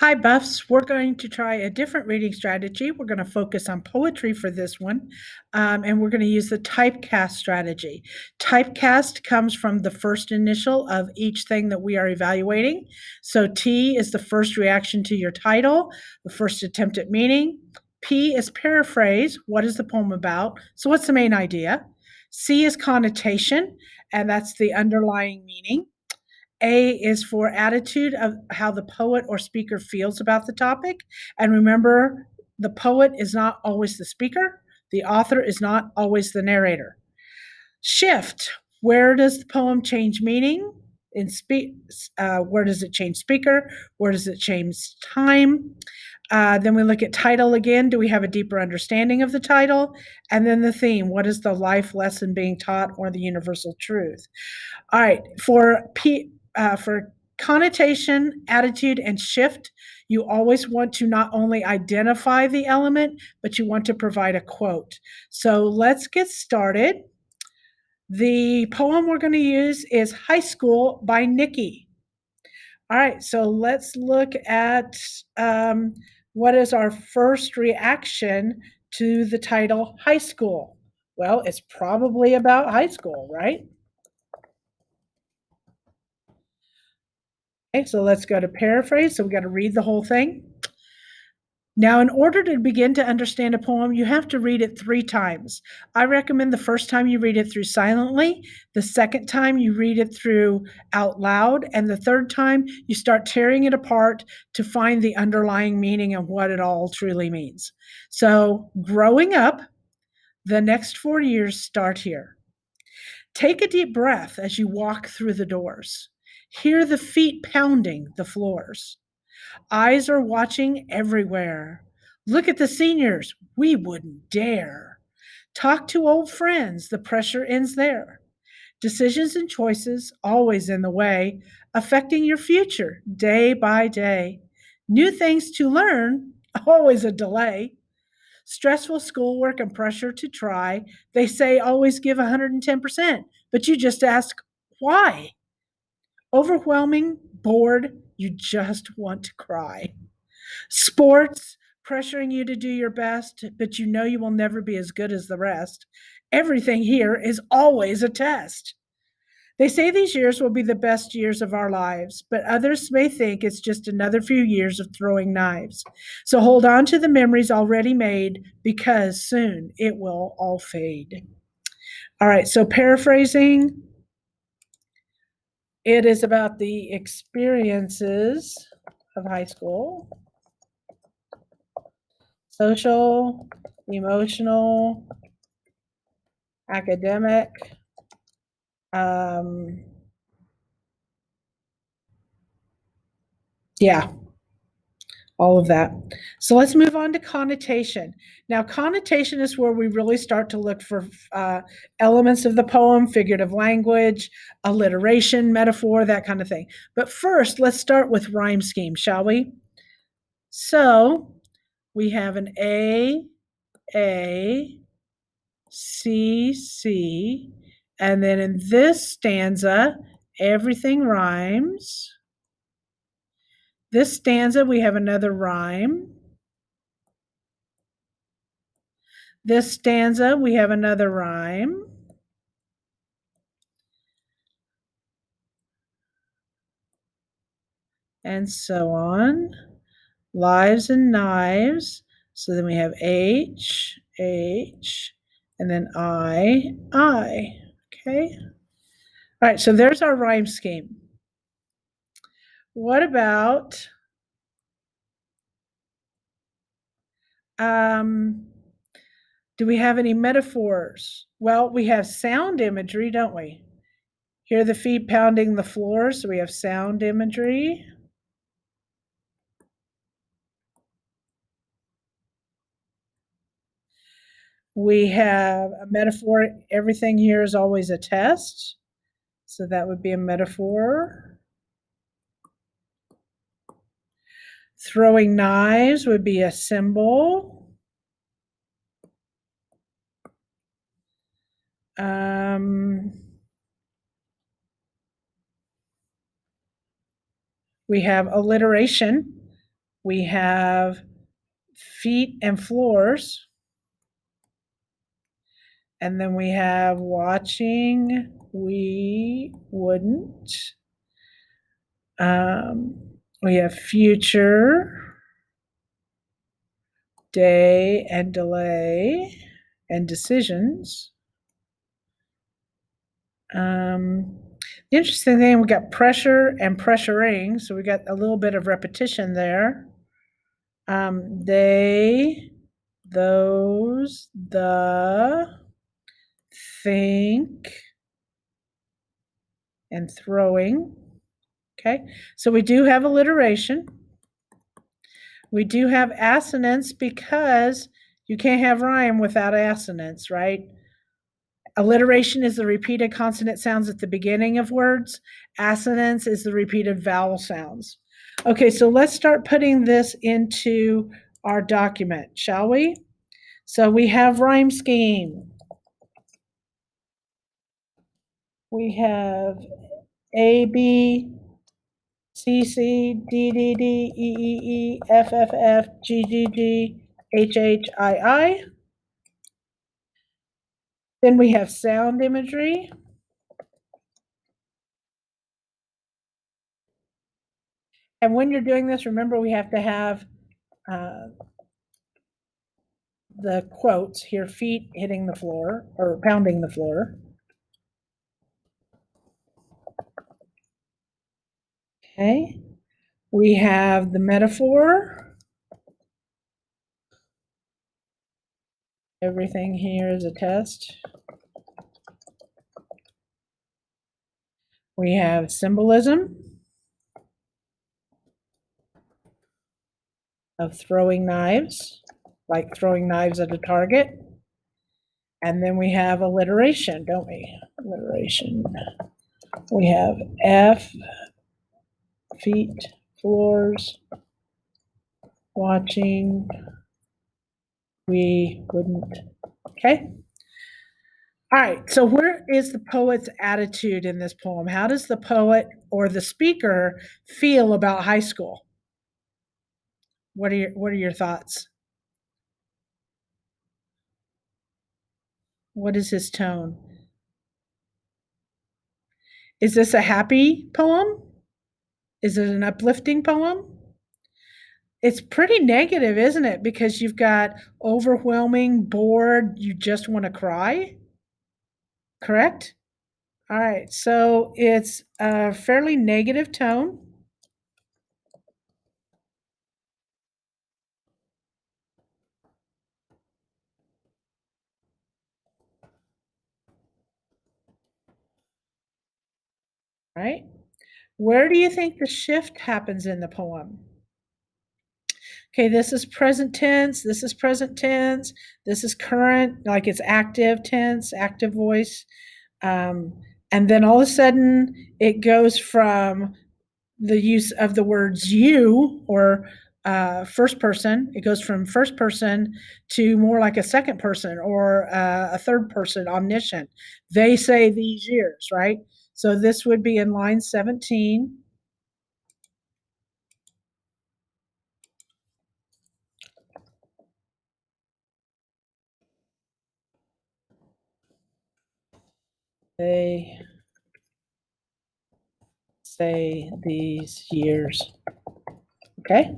Hi, Buffs. We're going to try a different reading strategy. We're going to focus on poetry for this one, and we're going to use the typecast strategy. Typecast comes from the first initial of each thing that we are evaluating. So T is the first reaction to your title, the first attempt at meaning. P is paraphrase. What is the poem about? So, what's the main idea? C is connotation, and that's the underlying meaning. A is for attitude of how the poet or speaker feels about the topic. And remember, the poet is not always the speaker, the author is not always the narrator. Shift, where does the poem change meaning? Where does it change speaker? Where does it change time? Then we look at title again. Do we have a deeper understanding of the title? And then the theme. What is the life lesson being taught or the universal truth? All right. For connotation, attitude, and shift, you always want to not only identify the element, but you want to provide a quote. So let's get started. The poem we're going to use is High School by Nikki. All right, so let's look at what is our first reaction to the title High School. Well, it's probably about high school, right? Okay, so let's go to paraphrase. So we got to read the whole thing. Now, in order to begin to understand a poem, you have to read it 3 times. I recommend the first time you read it through silently, the second time you read it through out loud, and the third time you start tearing it apart to find the underlying meaning of what it all truly means. So, growing up, the next 4 years start here. Take a deep breath as you walk through the doors. Hear the feet pounding the floors. Eyes are watching everywhere. Look at the seniors. We wouldn't dare. Talk to old friends. The pressure ends there. Decisions and choices always in the way, affecting your future day by day. New things to learn, always a delay. Stressful schoolwork and pressure to try. They say always give 110%, but you just ask why. Overwhelming, bored, you just want to cry. Sports, pressuring you to do your best, but you know you will never be as good as the rest. Everything here is always a test. They say these years will be the best years of our lives, but others may think it's just another few years of throwing knives. So hold on to the memories already made because soon it will all fade. All right, so paraphrasing, it is about the experiences of high school, social, emotional, academic, um, yeah, all of that. So let's move on to connotation. Now, connotation is where we really start to look for elements of the poem, figurative language, alliteration, metaphor, that kind of thing. But first, let's start with rhyme scheme, shall we? So we have an A, C, and then in this stanza, everything rhymes. This stanza, we have another rhyme. This stanza, we have another rhyme. And so on. Lives and knives. So then we have H, and then I. Okay. All right, so there's our rhyme scheme. What about do we have any metaphors? Well, we have sound imagery, don't we? Hear the feet pounding the floor, so we have sound imagery. We have a metaphor. Everything here is always a test, so that would be a metaphor. Throwing knives would be a symbol. We have alliteration. We have feet and floors. And then we have watching, we wouldn't. We have future, day and delay, and decisions. The interesting thing, we got pressure and pressuring, so we got a little bit of repetition there. They, those, the, think, and throwing. Okay, so we do have alliteration. We do have assonance because you can't have rhyme without assonance, right? Alliteration is the repeated consonant sounds at the beginning of words. Assonance is the repeated vowel sounds. Okay, so let's start putting this into our document, shall we? So we have rhyme scheme. We have A, B, C, C, D, D, D, E, E, E, F, F, F, G, G, G, H, H, I, I. Then we have sound imagery. And when you're doing this, remember we have to have the quotes here, feet hitting the floor or pounding the floor. Okay. We have the metaphor. Everything here is a test. We have symbolism of throwing knives, like throwing knives at a target. And then we have alliteration, don't we? Alliteration. We have F, feet, floors, watching, we wouldn't. Okay. All right. So where is the poet's attitude in this poem? How does the poet or the speaker feel about high school? What are your thoughts? What is his tone? Is this a happy poem? Is it an uplifting poem? It's pretty negative, isn't it? Because you've got overwhelming, bored, you just want to cry. Correct? All right. So it's a fairly negative tone. Right? Where do you think the shift happens in the poem? Okay, this is present tense, this is present tense, this is current, like it's active tense, active voice. And then all of a sudden, it goes from the use of the words you or first person, it goes from first person to more like a second person or a third person, omniscient. They say these years, right? So this would be in line 17. They say these years. Okay.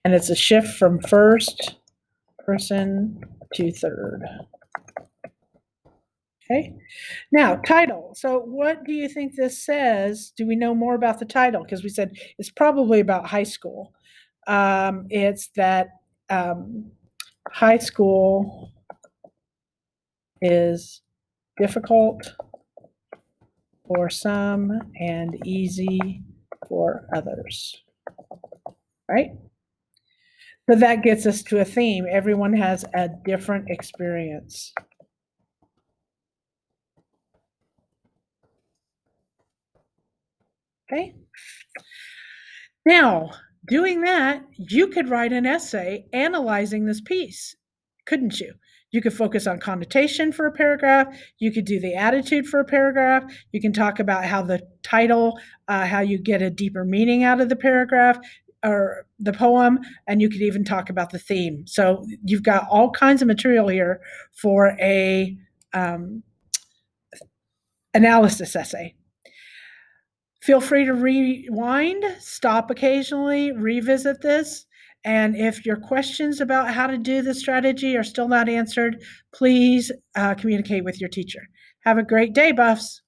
And it's a shift from first person to third. Okay. Now, title. So, what do you think this says? Do we know more about the title? Because we said it's probably about high school. It's that high school is difficult for some and easy for others. Right? So that gets us to a theme. Everyone has a different experience. Okay. Now, doing that, you could write an essay analyzing this piece, couldn't you? You could focus on connotation for a paragraph. You could do the attitude for a paragraph. You can talk about how the title, how you get a deeper meaning out of the paragraph. or the poem, and you could even talk about the theme. So you've got all kinds of material here for a analysis essay. Feel free to rewind, stop occasionally, revisit this. And if your questions about how to do the strategy are still not answered, please communicate with your teacher. Have a great day, Buffs.